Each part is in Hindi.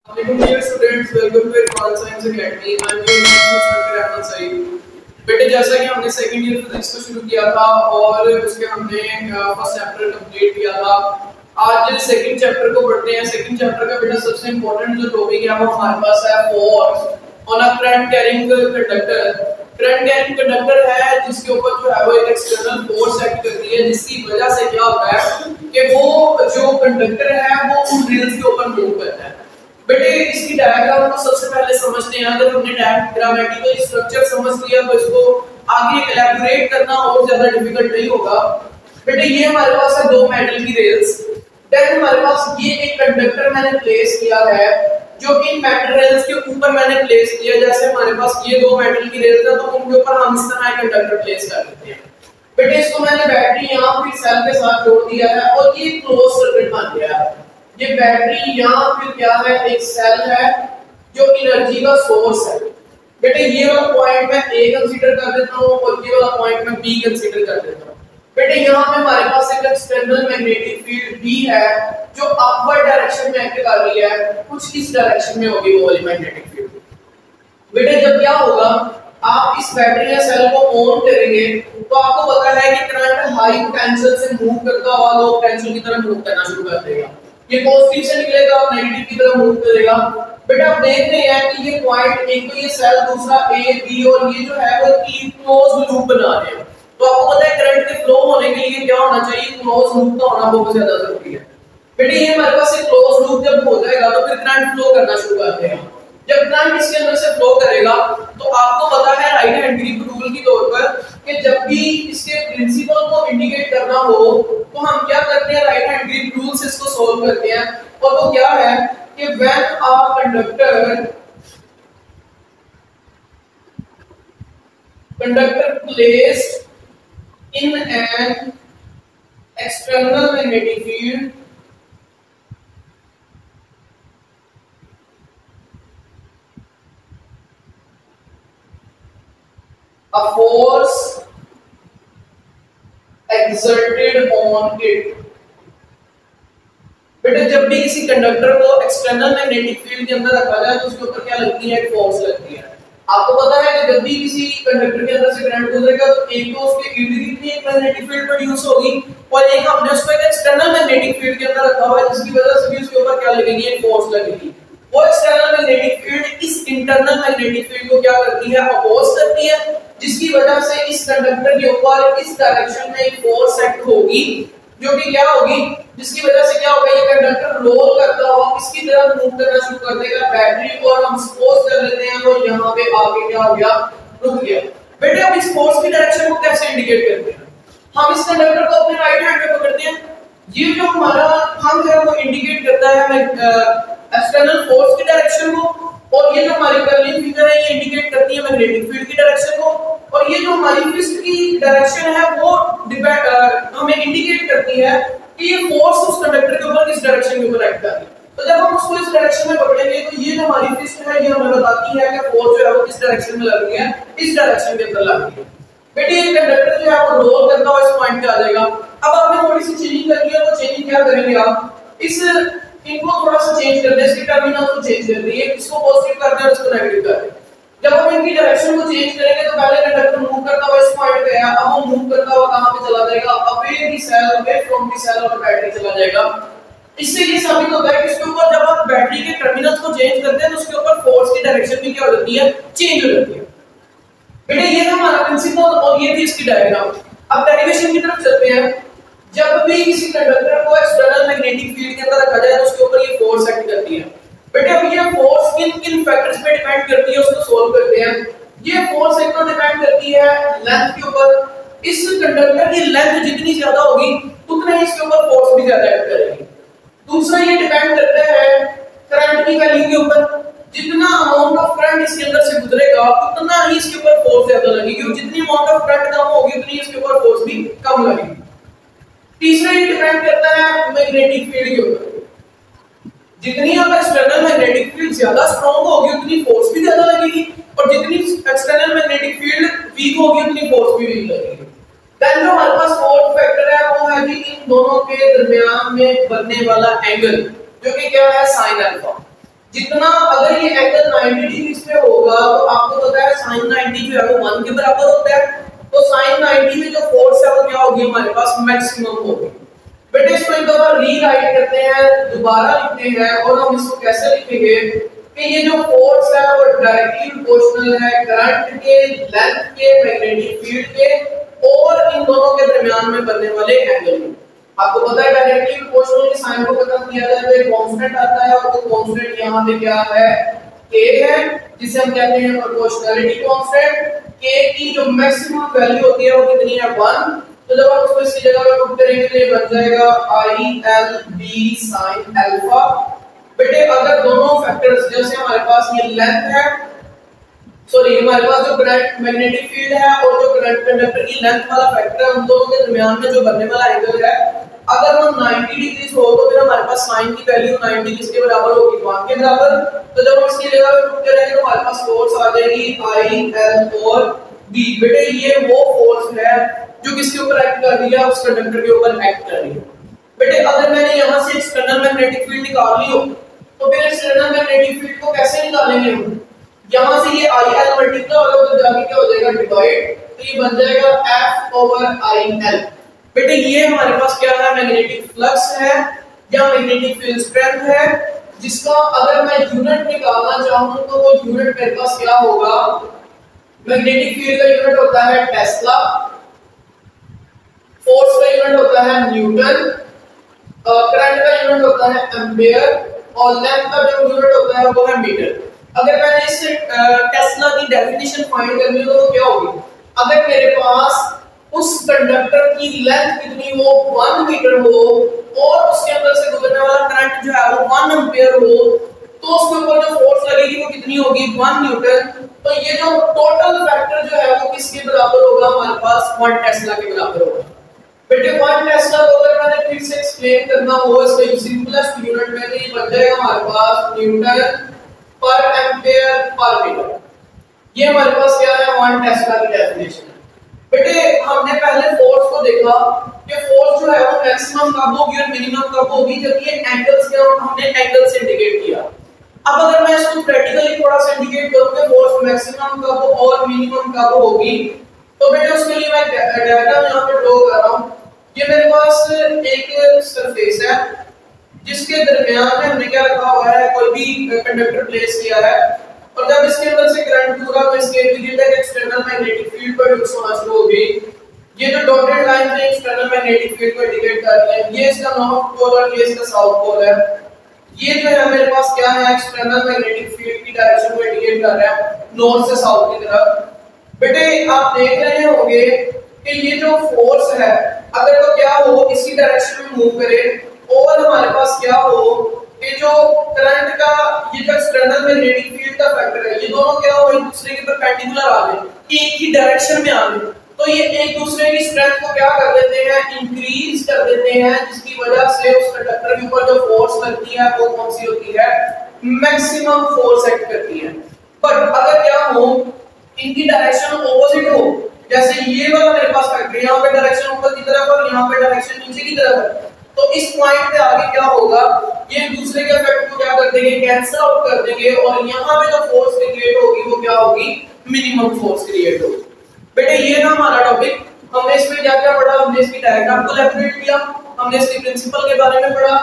Dear students, welcome to Advanced Science Academy. I'm your instructor Ahmed Saeed. बेटे जैसा कि हमने सेकंड ईयर फिजिक्स को शुरू किया था और उसके हमने फर्स्ट चैप्टर कंप्लीट किया था। आज सेकंड चैप्टर को पढ़ते हैं। सेकंड चैप्टर का बेटा सबसे इंपॉर्टेंट जो टॉपिक है वो हमारे पास है force on a current carrying conductor. Current carrying conductor है जिसके ऊपर जो है वो एक एक्सटर्नल फोर्स एक्ट करती है, जिसकी वजह से क्या होता है कि वो जो कंडक्टर है वो उन रेल्स के ऊपर मूव करता है। बेटे इसकी डायग्राम को सबसे पहले समझते हैं। अगर हमने डायग्रामेटिकल स्ट्रक्चर समझ लिया तो इसको आगे एलैबोरेट करना और ज्यादा डिफिकल्ट नहीं होगा। बेटे ये हमारे पास है दो मेटल की रेल्स, देन हमारे पास ये एक कंडक्टर मैंने प्लेस किया है जो कि मेटल रेल्स के ऊपर मैंने प्लेस किया। जैसे हमारे पास ये दो मेटल की रेल्स है तो उनके ऊपर हम इस तरह कंडक्टर प्लेस कर देते हैं। बेटे इसको मैंने बैटरी यहाँ फिर सेल के साथ जोड़ दिया है और ये क्लोज सर्किट बन गया है। ये बैटरी यहाँ फिर क्या है, एक सेल है जो एनर्जी का सोर्स है। बेटे ये वाला पॉइंट मैं ए कंसीडर कर देता हूँ और ये वाला पॉइंट मैं बी कंसीडर कर देता हूँ। बेटे यहाँ पे हमारे पास एक एक्सटर्नल मैग्नेटिक फील्ड बी है जो अपवर्ड डायरेक्शन में एक्ट कर रही है, कुछ इस डायरेक्शन में होगी वो वाली मैग्नेटिक फील्ड। बेटे जब क्या होगा, आप इस बैटरी या सेल को ऑन करेंगे तो आपको पता है कि करंट हाई पोटेंशियल से मूव करता हुआ लो पोटेंशियल की तरफ मूव करना शुरू कर देगा। ये पॉजिटिव से निकलेगा और नेगेटिव की तरफ मूव करेगा। बेटा आप देख रहे हैं कि ये पॉइंट, एक तो ये सेल, दूसरा ए बी, और ये जो है वो एक क्लोज लूप बना रहे हैं। तो आपको पता है करंट के फ्लो होने के लिए क्या होना चाहिए, क्लोज लूप का होना बहुत ज्यादा जरूरी है। बेटे ये हमारे पास एक क्लोज लूप जब हो जाएगा तो फिर करंट फ्लो करना शुरू कर देगा। जब करंट इसके अंदर से फ्लो करेगा तो आपको पता है राइट हैंड ग्रिप रूल की तौर पर कि जब भी इसके प्रिंसिपल को इंडिकेट करना हो तो हम क्या करते हैं, राइट हैंड ग्रिप रूल से इसको सॉल्व करते हैं। और वो क्या है कि when a conductor placed in an external magnetic field a force exerted on it। बेटा जब भी किसी कंडक्टर को एक्सटर्नल मैग्नेटिक फील्ड के अंदर रखा जाए तो उसके ऊपर क्या लगती है, एक फोर्स लगती है। आपको पता है कि जब भी किसी कंडक्टर के अंदर से करंट गुजरेगा तो एक तो उसके इर्द गिर्द में एक मैग्नेटिक फील्ड प्रोड्यूस होगी और एक हमने उसको एक एक्सटर्नल मैग्नेटिक फील्ड के अंदर रखा हुआ है जिसकी वजह से भी उसके ऊपर क्या लगेगी, एक फोर्स लगेगी। वो एक्सटर्नल मैग्नेटिक फील्ड इस इंटरनल मैग्नेटिक फील्ड को क्या करती है, अपोज करती है, जिसकी वजह से इस कंडक्टर के ऊपर इस डायरेक्शन में एक फोर्स एक्ट होगी जो कि क्या होगी, जिसकी वजह से क्या होगा, ये कंडक्टर रोल करता हुआ इसकी तरफ मूव करना शुरू कर देगा बैटरी को, और हम सपोज कर लेते हैं वो यहाँ पे आके क्या हो गया, रुक गया। बेटे अब इस फोर्स की डायरेक्शन को कैसे इंडिकेट करते हैं, हम इस कंडक्टर को अपने राइट हैंड में पकड़ते हैं। ये जो हमारा थंब है वो इंडिकेट करता है एक्सटर्नल फोर्स की डायरेक्शन को, और ये जो हमारी कर्लिंग फिंगर है ये इंडिकेट करती है मैग्नेटिक फील्ड की डायरेक्शन को, और ये जो हमारी फिस्ट की डायरेक्शन है वो हमें इंडिकेट करती है कि ये फोर्स उस कंडक्टर के ऊपर किस डायरेक्शन के ऊपर एक्ट कर रही है। तो जब हम उसको इस डायरेक्शन में पकड़ेंगे तो ये जो हमारी फिस्ट है ये हमें बताती है कि फोर्स जो है वो किस डायरेक्शन में लग रही है, इस डायरेक्शन के अंदर लग रही है। बेटे ये कंडक्टर जो है वो रोल करता हुआ इस पॉइंट पे आ जाएगा। अब आपने थोड़ी सी चेंजिंग करनी है, वो चेंजिंग क्या करेंगे, आप इस इनको थोड़ा सा चेंज कर दें, इसके टर्मिनल को चेंज कर दें, इसको पॉजिटिव कर दें और इसको नेगेटिव कर दें। जब हम इनकी डायरेक्शन को चेंज करेंगे तो पहले कंडक्टर मूव करता हुआ इस पॉइंट पे है, अब वो मूव करता हुआ कहां पे चला जाएगा, away the cell, away from the cell of battery चला जाएगा। इससे ये साबित होता है कि इसके ऊपर जब आप बैटरी के टर्मिनल्स को चेंज करते हैं तो उसके ऊपर फोर्स की डायरेक्शन भी क्या हो जाती है, चेंज हो जाती है। बेटे ये हमारा प्रिंसिपल और ये थी इसकी डायग्राम। अब डेरिवेशन की तरफ चलते हैं। जब भी किसी कंडक्टर को एक्सटर्नल मैग्नेटिक फील्ड के अंदर रखा जाए तो उसके ऊपर ये फोर्स एक्ट करती है। बेटे अब ये फोर्स किन फैक्टर्स पे डिपेंड करती है उसको सोल्व करते हैं। ये फोर्स एक तो डिपेंड करती है लेंथ के ऊपर। इस कंडक्टर की लेंथ जितनी ज्यादा होगी उतना ही इसके ऊपर फोर्स भी ज्यादा एक्ट करेगी। दूसरा ये डिपेंड करता है करंट की वैल्यू के ऊपर। जितना अमाउंट ऑफ करंट इसके अंदर से गुजरेगा उतना ही इसके ऊपर फोर्स ज्यादा लगेगी, और जितनी अमाउंट ऑफ करंट कम होगी उतनी इसके ऊपर फोर्स भी कम लगेगी। तीसरा ये डिपेंड करता है मैग्नेटिक फील्ड के ऊपर। जितनी आप एक्सटर्नल मैग्नेटिक फील्ड ज्यादा स्ट्रांग होगी उतनी फोर्स भी ज्यादा लगेगी, और जितनी एक्सटर्नल मैग्नेटिक फील्ड वीक होगी उतनी फोर्स भी वीक लगेगी। देन जो हमारे पास फोर्थ फैक्टर है वो है जी इन दोनों के दरमियान में बनने वाला एंगल, जो कि क्या है, साइन अल्फा। जितना अगर ये एंगल 90 डिग्री पे होगा तो आपको पता है sin 90 जो है वो 1 के बराबर होता है, तो sin 90 में जो फोर्स है वो क्या होगी हमारे पास मैक्सिमम होगी। बेटे इसको एक दफा रीराइट करते हैं, दोबारा लिखते हैं और हम इसको कैसे लिखेंगे कि ये जो फोर्स है वो डायरेक्टली प्रोपोर्शनल है करंट के लेंथ के मैग्नेटिक फील्ड के और इन दोनों के दरमियान में बनने वाले एंगल में। आपको पता है डायरेक्टली प्रोपोर्शनल के साइन को खत्म किया जाए तो एक कांस्टेंट आता है और वो कांस्टेंट यहां पे क्या है k है, जिसे हम कहते हैं प्रोपोर्शनैलिटी कांस्टेंट। k की जो मैक्सिमम वैल्यू होती है वो कितनी है 1, तो जब हम उसको इसी जगह पे पुट करेंगे तो ये बन जाएगा ILB sin अल्फा। बेटे अगर दोनों फैक्टर्स जैसे हमारे पास ये लेंथ है, सॉरी हमारे पास जो करंट मैग्नेटिक फील्ड है और जो करंट कंडक्टर की लेंथ वाला फैक्टर है, उन दोनों के दरमियान में जो बनने वाला एंगल है अगर वो 90 डिग्री हो तो फिर हमारे पास sin की वैल्यू 90 किसके बराबर होगी 1 के बराबर। तो जब हम इसकी जगह पे पुट करेंगे तो हमारे पास फोर्स आ जाएगी IL और B। बेटे ये वो फोर्स है जो किसके ऊपर एक्ट कर रही है, उस कंडक्टर के ऊपर एक्ट कर रही है। बेटे अगर मैंने यहां से एक्सटर्नल मैग्नेटिक फील्ड निकाल ली हो तो फिर एक्सटर्नल मैग्नेटिक फील्ड को कैसे निकालेंगे हम? यहां से ये IL मल्टीप्लाई होगा तो जाके क्या हो जाएगा डिवाइड, तो ये बन जाएगा F/IL। बेटे ये हमारे पास क्या है मैग्नेटिक फ्लक्स है या मैग्नेटिक फील्ड स्ट्रेंथ है, जिसका अगर मैं यूनिट निकालना चाहूं तो वो यूनिट मेरे पास क्या होगा, मैग्नेटिक फील्ड का यूनिट होता है टेस्ला, फोर्स का यूनिट होता है न्यूटन, करंट का यूनिट होता है एम्पियर और लेंथ का जो यूनिट होता है वो है मीटर। अगर मैंने इस टेस्ला की डेफिनेशन फाइंड करनी हो तो क्या होगी, अगर मेरे पास उस कंडक्टर की लेंथ कितनी हो 1 मीटर हो और उसके अंदर से गुजरने वाला करंट जो है वो 1 एम्पियर हो तो उसके ऊपर जो फोर्स लगेगी वो कितनी होगी 1 न्यूटन। तो ये जो टोटल फैक्टर जो है वो किसके बराबर होगा, हमारे पास 1 टेस्ला के बराबर होगा। बेटे 1 टेस्ला को अगर मैंने फिर से एक्सप्लेन करना हो इसके सिंपलेस्ट यूनिट में तो ये बन जाएगा हमारे पास न्यूटन पर एम्पियर पर मीटर। ये हमारे पास क्या है 1 टेस्ला की डेफिनेशन है। बेटे हमने पहले फोर्स को देखा कि फोर्स जो है वो मैक्सिमम कब होगी और मिनिमम कब होगी, जब ये एंगल्स के हमने एंगल से इंडिकेट किया। अब अगर मैं इसको प्रैक्टिकली थोड़ा सा इंडिकेट करूं कि फोर्स मैक्सिमम कब और मिनिमम कब होगी, तो बेटे उसके लिए मैं डायग्राम यहां पे ड्रॉ कर रहा हूं। ये मेरे पास एक सरफेस है जिसके दरमियान में हमने क्या रखा हुआ है, कोई भी कंडक्टर प्लेस किया है और जब इसके अंदर से करंट गुजरा तो इसके इर्द-गिर्द एक एक्सटर्नल मैग्नेटिक फील्ड प्रोड्यूस होना शुरू होगी। ये जो डॉटेड लाइन है एक्सटर्नल मैग्नेटिक फील्ड को इंडिकेट कर रही है, ये इसका नॉर्थ पोल और ये इसका साउथ पोल है। ये जो है मेरे पास क्या है एक्सटर्नल मैग्नेटिक फील्ड की डायरेक्शन को इंडिकेट कर रहा है नॉर्थ से साउथ की तरफ। बेटे आप देख रहे होंगे कि ये जो फोर्स है अगर वो क्या हो इसी डायरेक्शन में मूव करे और हमारे पास क्या हो कि जो करंट का ये जो एक्सटर्नल मैग्नेटिक फील्ड का फैक्टर है ये दोनों क्या हो एक दूसरे के परपेंडिकुलर आ गए, एक ही डायरेक्शन में आ गए, तो ये एक दूसरे की स्ट्रेंथ को क्या कर देते हैं इंक्रीज कर देते हैं, जिसकी वजह से उस कंडक्टर के ऊपर जो फोर्स लगती है वो कौन सी होती है मैक्सिमम फोर्स एक्ट करती है। बट अगर क्या हो इनकी डायरेक्शन ऑपोजिट हो, जैसे ये वाला मेरे पास फैक्टर यहाँ पे डायरेक्शन ऊपर की तरफ और यहाँ पे डायरेक्शन नीचे की तरफ है, तो इस पॉइंट पे आगे क्या होगा ये एक दूसरे के इफेक्ट को क्या कर देंगे कैंसिल आउट कर देंगे और यहाँ पे जो फोर्स क्रिएट होगी वो क्या होगी मिनिमम फोर्स क्रिएट होगी। बेटे ये था हमारा टॉपिक, हमने इसमें क्या क्या पढ़ा, हमने इसकी डायग्राम को इलैबोरेट किया, हमने इसके प्रिंसिपल के बारे में पढ़ा,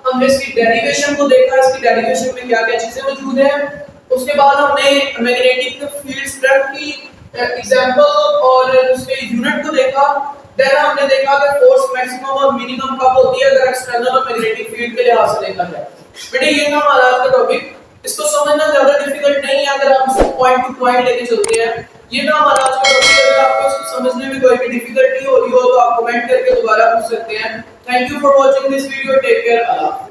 हमने इसकी डेरिवेशन को देखा, इसकी डेरिवेशन में क्या क्या चीजें मौजूद है, उसके बाद हमने मैग्नेटिक फील्ड स्ट्रेंथ की एग्जांपल और उसके यूनिट को देखा। देन हमने देखा कि फोर्स मैक्सिमम और मिनिमम कब होती है अगर एक्सटर्नल और मैग्नेटिक फील्ड के लिहाज से देखा जाए। बेटे ये था हमारा आज का टॉपिक, इसको समझना ज्यादा डिफिकल्ट नहीं है अगर आप इसको पॉइंट टू पॉइंट लेके चलते हैं। ये था हमारा आज का टॉपिक, अगर आपको इसको समझने में कोई भी डिफिकल्टी हो रही हो तो आप कमेंट करके दोबारा पूछ सकते हैं। Thank you for watching this video, take care, Allah.